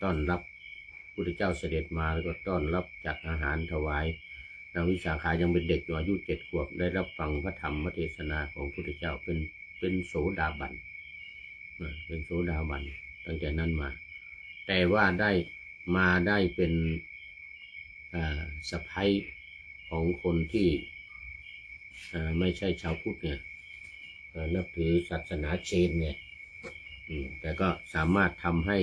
ต้อนรับพระพุทธเจ้าเสด็จมาแล้วก็ต้อนรับจัดอาหารถวายนางวิสาขายังเป็นเด็กอยู่อายุ7 ขวบได้รับฟังพระธรรมเทศนาของพระพุทธเจ้าเป็นโสดาบันเป็นโสดาบันตั้งแต่นั้นมาแต่ว่าได้เป็นสะใภ้ ของคนที่ไม่ใช่ชาวพุทธเนี่ยนับถือศาสนาเชนเนี่ยแต่ก็สามารถทำให้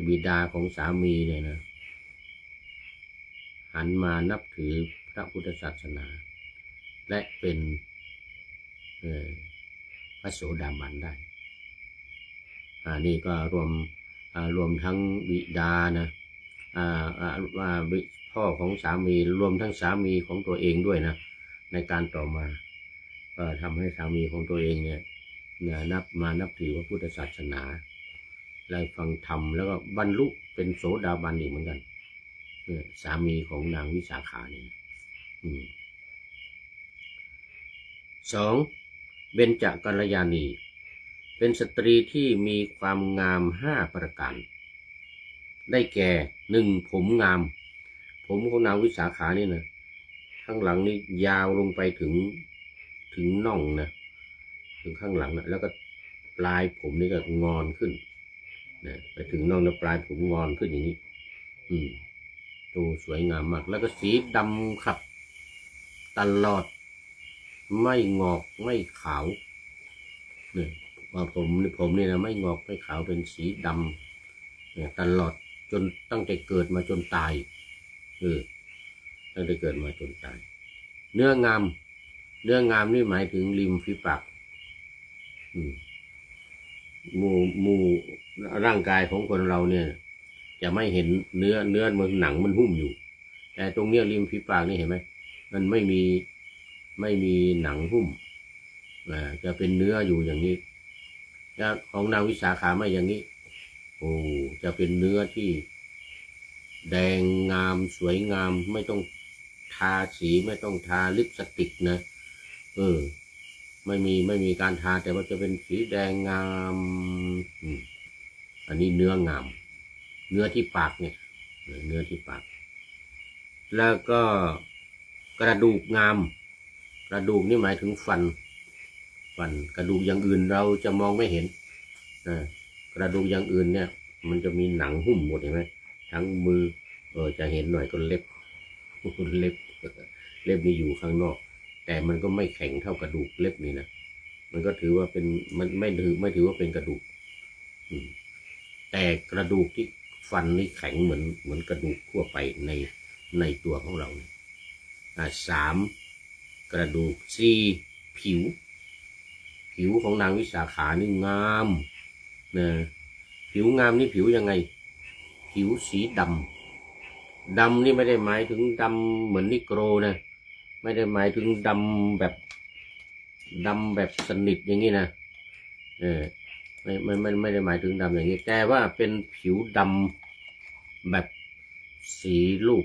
บิดาของสามีเนี่ยนะหันมานับถือพระพุทธศาสนาและเป็นพระโสดาบันได้นี่ก็รวมทั้งบิดานะพ่อของสามีรวมทั้งสามีของตัวเองด้วยนะในการต่อมาก็ทำให้สามีของตัวเองเนี่ยนับถือพระพุทธศาสนาและฟังธรรมแล้วก็บรรลุเป็นโสดาบันอีกเหมือนกันสามีของนางวิสาขาเนี่ย2. เบญจกัลยาณี เป็นสตรีที่มีความงาม5ประการได้แก่ 1. ผมงาม ผมของนางวิสาขานี่นะข้างหลังนี่ยาวลงไปถึงน่องนะถึงข้างหลังนะแล้วก็ปลายผมนี่ก็งอนขึ้นนะไปถึงน่องแล้วปลายผมงอนขึ้นอย่างนี้ดูสวยงามมากแล้วก็สีดำครับตลอดไม่งอกไม่ขาวเนี่ยว่าผมนี่นะไม่งอกไม่ขาวเป็นสีดำเนี่ยตลอดจนตั้งแต่เกิดมาจนตายตั้งแต่เกิดมาจนตายเนื้องามนี่หมายถึงริมฝีปากมูร่างกายของคนเราเนี่ยจะไม่เห็นเนื้อมันหนังมันหุ้มอยู่แต่ตรงเนี้ยริมฝีปากนี่เห็นไหมมันไม่มีหนังหุ้มจะเป็นเนื้ออยู่อย่างนี้แล้วของนางวิสาขาไม่อย่างนี้จะเป็นเนื้อที่แดงงามสวยงามไม่ต้องทาสีไม่ต้องทาลิปสติกนะไม่มีการทาแต่ว่าจะเป็นสีแดงงามอันนี้เนื้องามเนื้อที่ปากเนี่ยเนื้อที่ปากแล้วก็กระดูกงามกระดูกนี่หมายถึงฟันกระดูกอย่างอื่นเราจะมองไม่เห็นกระดูกอย่างอื่นเนี่ยมันจะมีหนังหุ้มหมดเห็นไหมทั้งมือจะเห็นหน่อยก็เล็บนี่อยู่ข้างนอกแต่มันก็ไม่แข็งเท่ากระดูกเล็บนี่นะมันก็ถือว่าเป็นมันไม่ถือว่าเป็นกระดูกแต่กระดูกที่ฟันนี่แข็งเหมือนกระดูกทั่วไปในตัวของเราเนี่ย3. กระดูก 4. ผิวของนางวิสาขานี่งามนะผิวงามนี่ผิวยังไงผิวสีดำนี่ไม่ได้หมายถึงดำเหมือนนิโกรนะไม่ได้หมายถึงดำแบบสนิทอย่างนี้นะไม่ได้หมายถึงดำอย่างนี้แต่ว่าเป็นผิวดำแบบสีลูก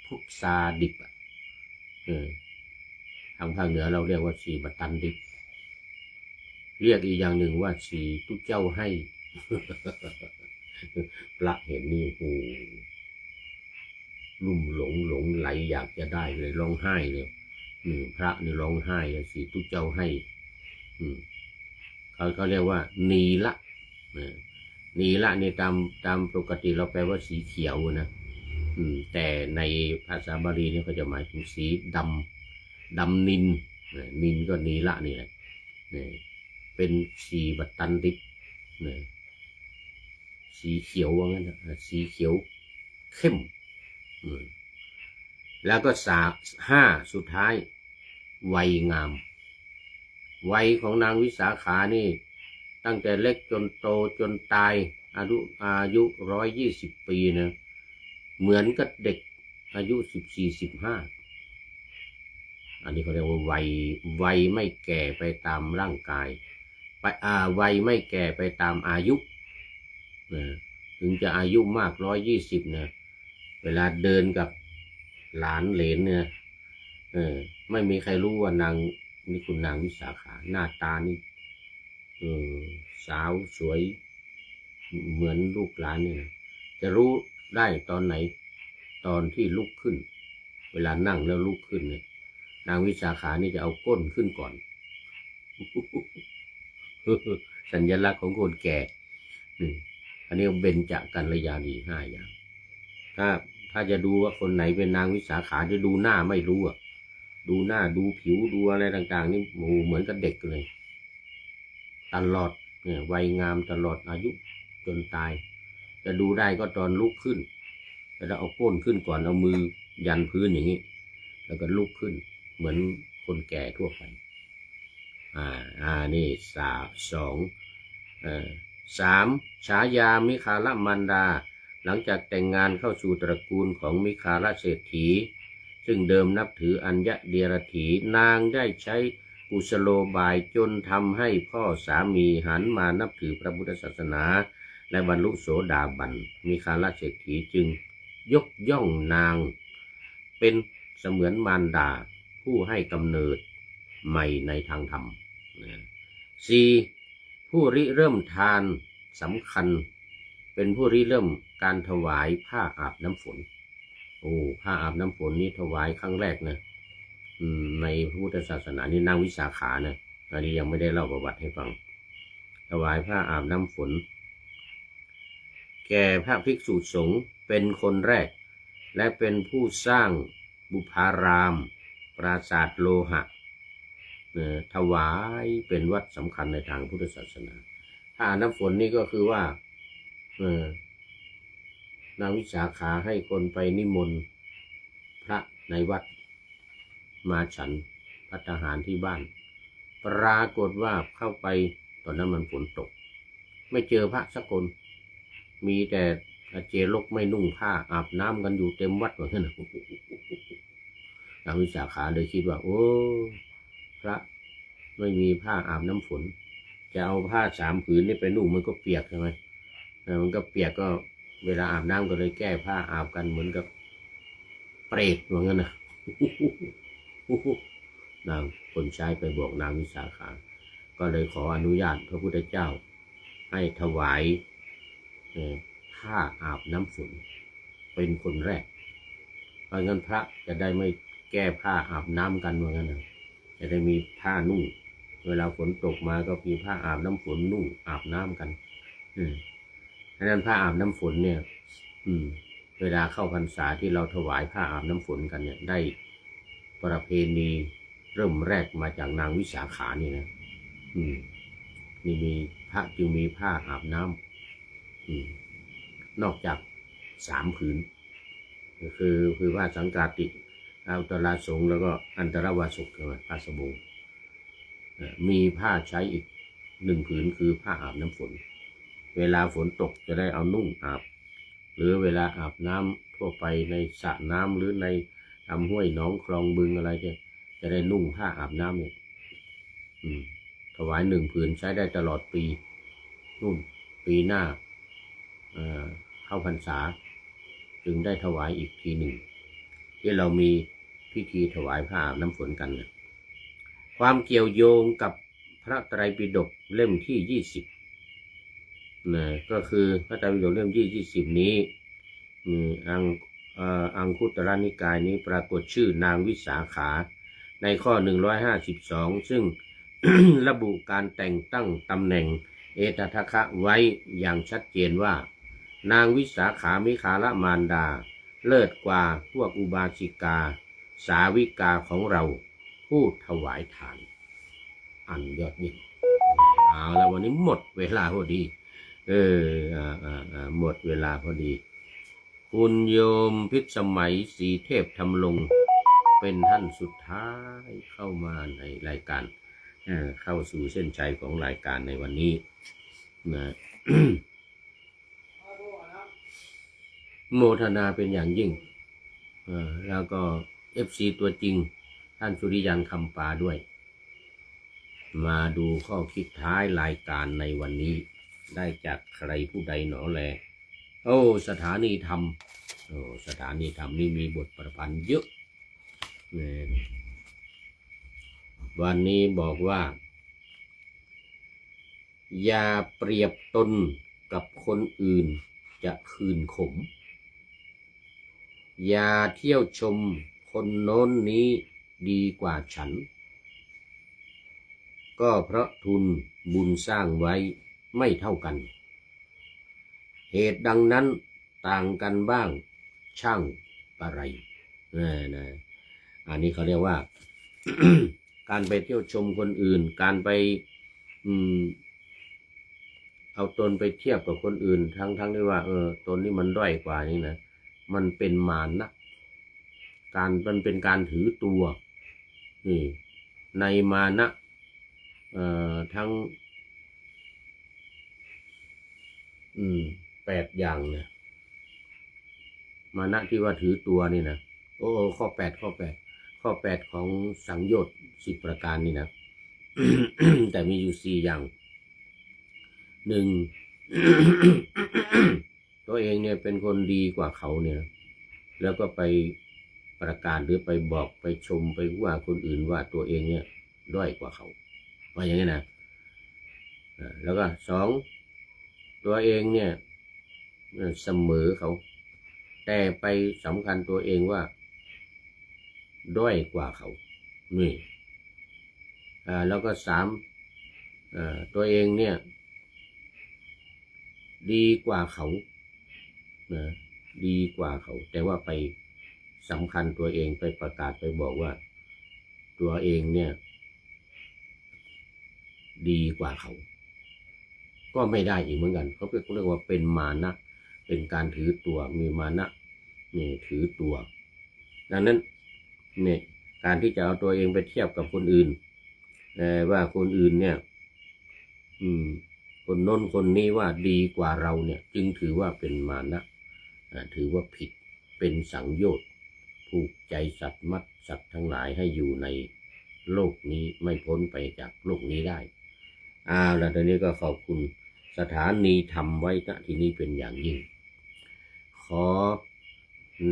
พุทราดิบทางภาคเหนือเราเรียกว่าสีบัตตันดิบเรียกอีกอย่างหนึ่งว่าสีตุ๊เจ้าให้พระเห็นนี่ลุ่มหลงไหลอยากจะได้เลยร้องไห้เลยพระนี่ร้องไห้เลยสีตุ๊เจ้าให้เขาเรียกว่านีละนี่ตามปกติเราแปลว่าสีเขียวนะแต่ในภาษาบาลีเนี่ยเขาจะหมายถึงสีดำนินก็นีละนี่แหละเป็นสีบัตตันดิบสีเขียวว่างั้นนะสีเขียวเข้มแล้วก็5สุดท้ายวัยงามวัยของนางวิสาขานี่ตั้งแต่เล็กจนโตจนตายอายุ120 ปีนะเหมือนกับเด็กอายุ14-15อันนี้เขาเรียกว่าวัยไม่แก่ไปตามร่างกายวัยไม่แก่ไปตามอายุถึงจะอายุมาก120นะเวลาเดินกับหลานเหลนเนี่ยไม่มีใครรู้ว่านางนี่คุณนางวิสาขาหน้าตานี่สาวสวยเหมือนลูกหลานเนี่ยจะรู้ได้ตอนไหนตอนที่ลุกขึ้นเวลานั่งแล้วลุกขึ้นเนี่ยนางวิสาขานี่จะเอาก้นขึ้นก่อน สัญลักษณ์ของคนแก่อันนี้เบญจกัลยาณี5 อย่างถ้ ถ้าจะดูว่าคนไหนเป็นนางวิสาขาจะดูหน้าไม่รู้อ่ะดูหน้าดูผิวดูอะไรต่างๆนี่โอ้เหมือนกับเด็กเลยตลอดเนี่ยวัยงามตลอดอายุจนตายจะดูได้ก็ตอนลุกขึ้นจะเอาก้นขึ้นก่อนเอามือยันพื้นอย่างนี้แล้วก็ลุกขึ้นเหมือนคนแก่ทั่วไปนี่สามฉายามิคาลมันดาหลังจากแต่งงานเข้าสู่ตระกูลของมิคาลเศรษฐีซึ่งเดิมนับถืออัญญเดียรถีนางได้ใช้กุศโลบายจนทำให้พ่อสามีหันมานับถือพระพุทธศาสนาและบรรลุโสดาบันมิคาลเศรษฐีจึงยกย่องนางเป็นเสมือนมารดาผู้ให้กำเนิดใหม่ในทางธรรม 4. ผู้ริเริ่มทานสำคัญเป็นผู้ริเริ่มการถวายผ้าอาบน้ำฝนผ้าอาบน้ำฝนนี้ถวายครั้งแรกนะในพระพุทธศาสนานี่นางวิสาขานะอันนี้ยังไม่ได้เล่าประวัติให้ฟังถวายผ้าอาบน้ำฝนแก่พระภิกษุสงฆ์เป็นคนแรกและเป็นผู้สร้างบุพารามปราสาทโลหะถวายเป็นวัดสำคัญในทางพุทธศาสนาผ้าน้ำฝนนี่ก็คือว่านางวิสาขาให้คนไปนิมนต์พระในวัดมาฉันภัตตาหารที่บ้านปรากฏว่าเข้าไปตอนนั้นมันฝนตกไม่เจอพระสักคนมีแต่เจรกไม่นุ่งผ้าอาบน้ำกันอยู่เต็มวัดเหมือนกันนางวิสาขาเลยคิดว่าโอ้พระไม่มีผ้าอาบน้ำฝนจะเอาผ้า3 ผืนนี่ไปนุ่งมันก็เปียกใช่ไหมมันก็เปียกก็เวลาอาบน้ำก็เลยแก้ผ้าอาบกันเหมือนกับเปรตเหมือนกันนะนางคนใช้ไปบอกนางวิสาขาก็เลยขออนุญาตพระพุทธเจ้าให้ถวายผ้าอาบน้ำฝนเป็นคนแรกเพราะงั้นพระจะได้ไม่แก้ผ้าอาบน้ำกันเหมือนกันนะจะได้มีผ้านุ่งเวลาฝนตกมาก็มีผ้าอาบน้ำฝนนุ่งอาบน้ำกันฉะนั้นผ้าอาบน้ำฝนเนี่ยเวลาเข้าพรรษาที่เราถวายผ้าอาบน้ำฝนกันเนี่ยได้ประเพณีเริ่มแรกมาจากนางวิสาขานี่นะนี่มีพระจึงมีผ้าอาบน้ำนอกจาก3 ผืนคือผ้าสังกาติอัตราสงแล้วก็อันตรวาสุกผ้าสบงมีผ้าใช้อีก1 ผืนคือผ้าอาบน้ำฝนเวลาฝนตกจะได้เอานุ่งอาบหรือเวลาอาบน้ำทั่วไปในสระน้ำหรือในลำห้วยหนองคลองบึงอะไรจะได้นุ่งผ้าอาบน้ำเนี่ยถวาย1 ผืนใช้ได้ตลอดปีนู่นปีหน้าเข้าพรรษาจึงได้ถวายอีกทีหนึ่งที่เรามีพิธีถวายผ้าอาบน้ำฝนกันนะความเกี่ยวโยงกับพระไตรปิฎกเล่มที่20นะก็คือพระไตรปิฎกเล่มที่20นี้อังคุตรนิกายนี้ปรากฏชื่อนางวิสาขาในข้อ152ซึ่ง ระบุการแต่งตั้งตำแหน่งเอตทัคคะไว้อย่างชัดเจนว่านางวิสาขามิคาลมารดาเลิศกว่าพวกอุบาสิกาสาวิกาของเราผู้ถวายทานอันยอดยิ่งเอาแล้ววันนี้หมดเวลาพอดีหมดเวลาพอดีคุณโยมพิษสมัยศรีเทพธรรมลงเป็นท่านสุดท้ายเข้ามาในรายการเข้าสู่เส้นชัยของรายการในวันนี้นะ โมทนาเป็นอย่างยิ่งแล้วก็ FC ตัวจริงท่านสุริยันคำปาด้วยมาดูข้อคิดท้ายรายการในวันนี้ได้จากใครผู้ใดหนอแลสถานีธรรมสถานีธรรมนี่มีบทประพันธ์เยอะวันนี้บอกว่าอย่าเปรียบตนกับคนอื่นจะคืนขมอย่าเที่ยวชมคนโน้นนี้ดีกว่าฉันก็เพราะทุนบุญสร้างไว้ไม่เท่ากันเหตุดังนั้นต่างกันบ้าง ช่างปะไรนะอันนี้เขาเรียกว่า การไปเที่ยวชมคนอื่นการไปเอาตนไปเทียบกับคนอื่นทั้งที่ว่าตนนี่มันด้อยกว่านี่นะมันเป็นมานะมันเป็นการถือตัวนี่ในมานะทั้ง8อย่างเนี่ยมานะที่ว่าถือตัวนี่นะข้อ8ของสังโยชน์10ประการนี่นะ แต่มีอยู่4อย่าง1 ตัวเองเนี่ยเป็นคนดีกว่าเขาเนี่ยแล้วก็ไปประกาศหรือไปบอกไปชมไปว่าคนอื่นว่าตัวเองเนี่ยด้อยกว่าเขาว่าอย่างนี้นะแล้วก็2ตัวเองเนี่ยเสมอเขาแต่ไปสำคัญตัวเองว่าด้อยกว่าเขานี่แล้วก็3ตัวเองเนี่ยดีกว่าเขาดีกว่าเขาแต่ว่าไปสำคัญตัวเองไปประกาศไปบอกว่าตัวเองเนี่ยดีกว่าเขาก็ไม่ได้อีกเหมือนกันเขาเรียกว่าเป็นมานะเป็นการถือตัวมีมานะนี่ถือตัวดังนั้นเนี่ยการที่จะเอาตัวเองไปเทียบกับคนอื่นว่าคนอื่นเนี่ยคนโน้นคนนี้ว่าดีกว่าเราเนี่ยจึงถือว่าเป็นมานะถือว่าผิดเป็นสังโยชน์ผูกใจสัตว์มัดสัตว์ทั้งหลายให้อยู่ในโลกนี้ไม่พ้นไปจากโลกนี้ได้แล้วตอนนี้ก็ขอบคุณสถานีธรรมไว้ณที่นี้เป็นอย่างยิ่งขอ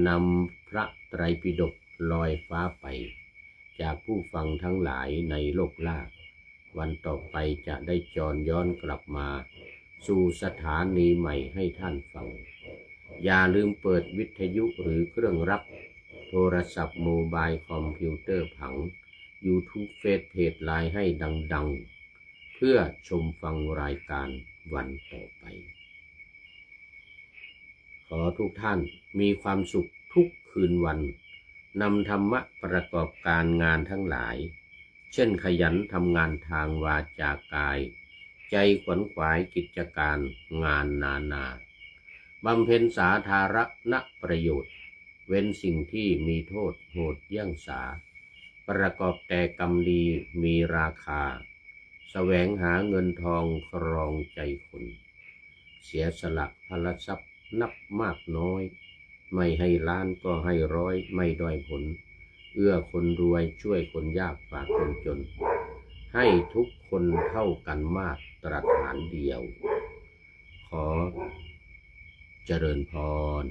นำพระไตรปิฎกลอยฟ้าไปจากผู้ฟังทั้งหลายในโลกล่าวันต่อไปจะได้จรย้อนกลับมาสู่สถานีใหม่ให้ท่านฟังอย่าลืมเปิดวิทยุหรือเครื่องรับโทรศัพท์โมบายคอมพิวเตอร์ผัง YouTube เฟซเพจไลน์ให้ดังๆเพื่อชมฟังรายการวันต่อไปขอทุกท่านมีความสุขทุกคืนวันนำธรรมะประกอบการงานทั้งหลายเช่นขยันทำงานทางวาจากายใจขวนขวายกิจการงานนาบำเพ็ญสาธารณประโยชน์เว้นสิ่งที่มีโทษโหดเยี่ยงสาประกอบแต่กรรมดีมีราคาแสวงหาเงินทองครองใจคนเสียสละพลทรัพย์นับมากน้อยไม่ให้ล้านก็ให้ร้อยไม่ด้อยผลเอื้อคนรวยช่วยคนยากฝากคนจนให้ทุกคนเท่ากันมาตรฐานเดียวขอเจริญพร